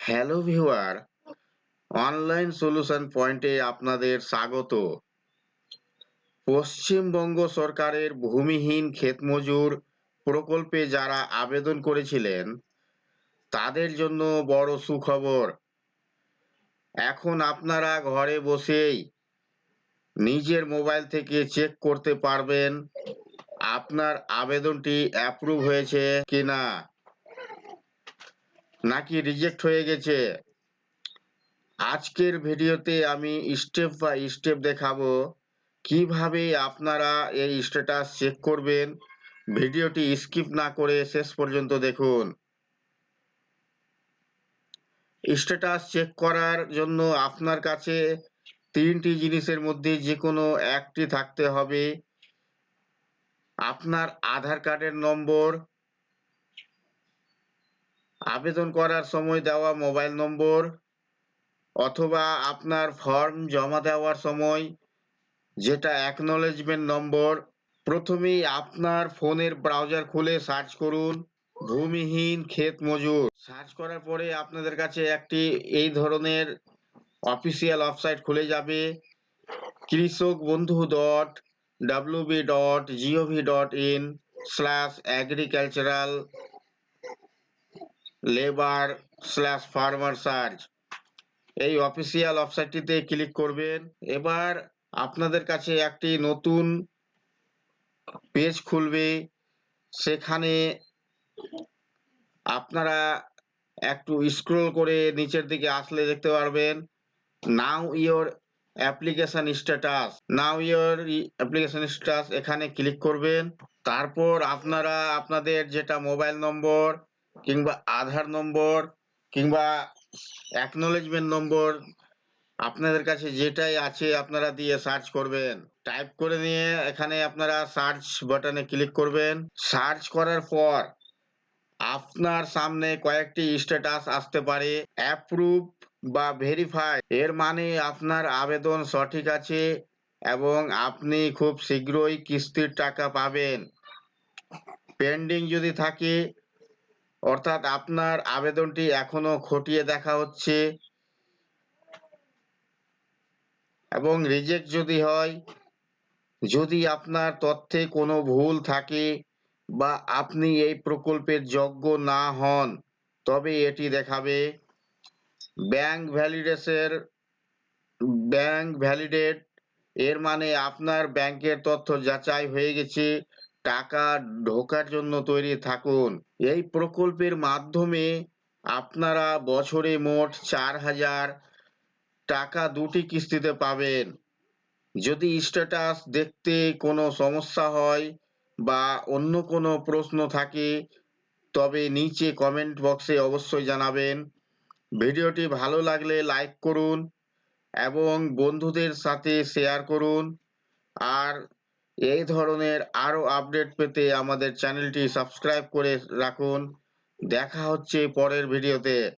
Hello viewer, online solution পয়েন্টে আপনাদের স্বাগত। পশ্চিমবঙ্গ সরকারের ভূমিহীন ক্ষেতমজুর প্রকল্পে যারা আবেদন করেছিলেন তাদের জন্য বড় সুখবর। এখন আপনারা ঘরে বসেই নিজের মোবাইল থেকে চেক করতে পারবেন আপনার আবেদনটি অ্যাপ্রুভ হয়েছে কিনা নাকি রিজেক্ট হয়ে গেছে। আজকের ভিডিওতে আমি স্টেপ বাই স্টেপ দেখাবো কিভাবে আপনারা এই স্ট্যাটাস চেক করবেন। ভিডিওটি স্কিপ না করে শেষ পর্যন্ত দেখুন। স্ট্যাটাস চেক করার জন্য আপনার কাছে তিনটি জিনিসের মধ্যে যে কোনো একটি থাকতে হবে। আপনার আধার কার্ডের নম্বর, আবেদন করার সময় দেওয়া মোবাইল নম্বর, অথবা আপনার ফর্ম জমা দেওয়ার সময় যেটা অ্যাকনলেজমেন্ট নম্বর। প্রথমেই আপনার ফোনের ব্রাউজার খুলে সার্চ করুন ভূমিহীন ক্ষেত মজুর। সার্চ করার পরে আপনাদের কাছে একটি এই ধরনের অফিসিয়াল ওয়েবসাইট খুলে যাবে, krisokbandhu.wb.in/agricultural/labor/farmer search। এই অফিসিয়াল ওয়েবসাইটটিতে ক্লিক করবেন। এবার আপনাদের কাছে একটি নতুন পেজ খুলবে। সেখানে আপনারা একটু স্ক্রল করে নিচের দিকে আসলে দেখতে পারবেন নাও ইওর অ্যাপ্লিকেশন স্ট্যাটাস। এখানে ক্লিক করবেন। তারপর আপনারা আপনাদের যেটা মোবাইল নম্বর কিংবা আধার নম্বর কিংবা অ্যাকনলেজমেন্ট নম্বর আপনাদের কাছে যেটাই আছে আপনারা দিয়ে সার্চ করবেন। টাইপ করে নিয়ে এখানে আপনারা সার্চ বাটনে ক্লিক করবেন। সার্চ করার পর আপনার সামনে কয়েকটি স্ট্যাটাস আসতে পারে, অ্যাপ্রুভ বা ভেরিফাই। এর মানে আপনার আবেদন সঠিক আছে এবং আপনি খুব শীঘ্রই কিস্তির টাকা পাবেন। পেন্ডিং যদি থাকে অর্থাৎ আপনার আবেদনটি এখনো খতিয়ে দেখা হচ্ছে, এবং রিজেক্ট যদি হয়, যদি আপনার তথ্যে কোনো ভুল থাকে বা আপনি এই প্রকল্পের যোগ্য না হন, তবে এটি দেখাবে ব্যাংক ভ্যালিডেট। এর মানে আপনার ব্যাংকের তথ্য যাচাই হয়ে গেছে, টাকা ঢোকার জন্য তৈরি থাকুন। এই প্রকল্পের মাধ্যমে আপনারা বছরে মোট 4,000 টাকা দুটি কিস্তিতে পাবেন। যদি স্ট্যাটাস দেখতে কোনো সমস্যা হয় বা অন্য কোনো প্রশ্ন থাকে তবে নিচে কমেন্ট বক্সে অবশ্যই জানাবেন। ভিডিওটি ভালো লাগলে লাইক করুন এবং বন্ধুদের সাথে শেয়ার করুন। আর এই ধরনের আরও আপডেট পেতে আমাদের চ্যানেলটি সাবস্ক্রাইব করে রাখুন। দেখা হচ্ছে পরের ভিডিওতে।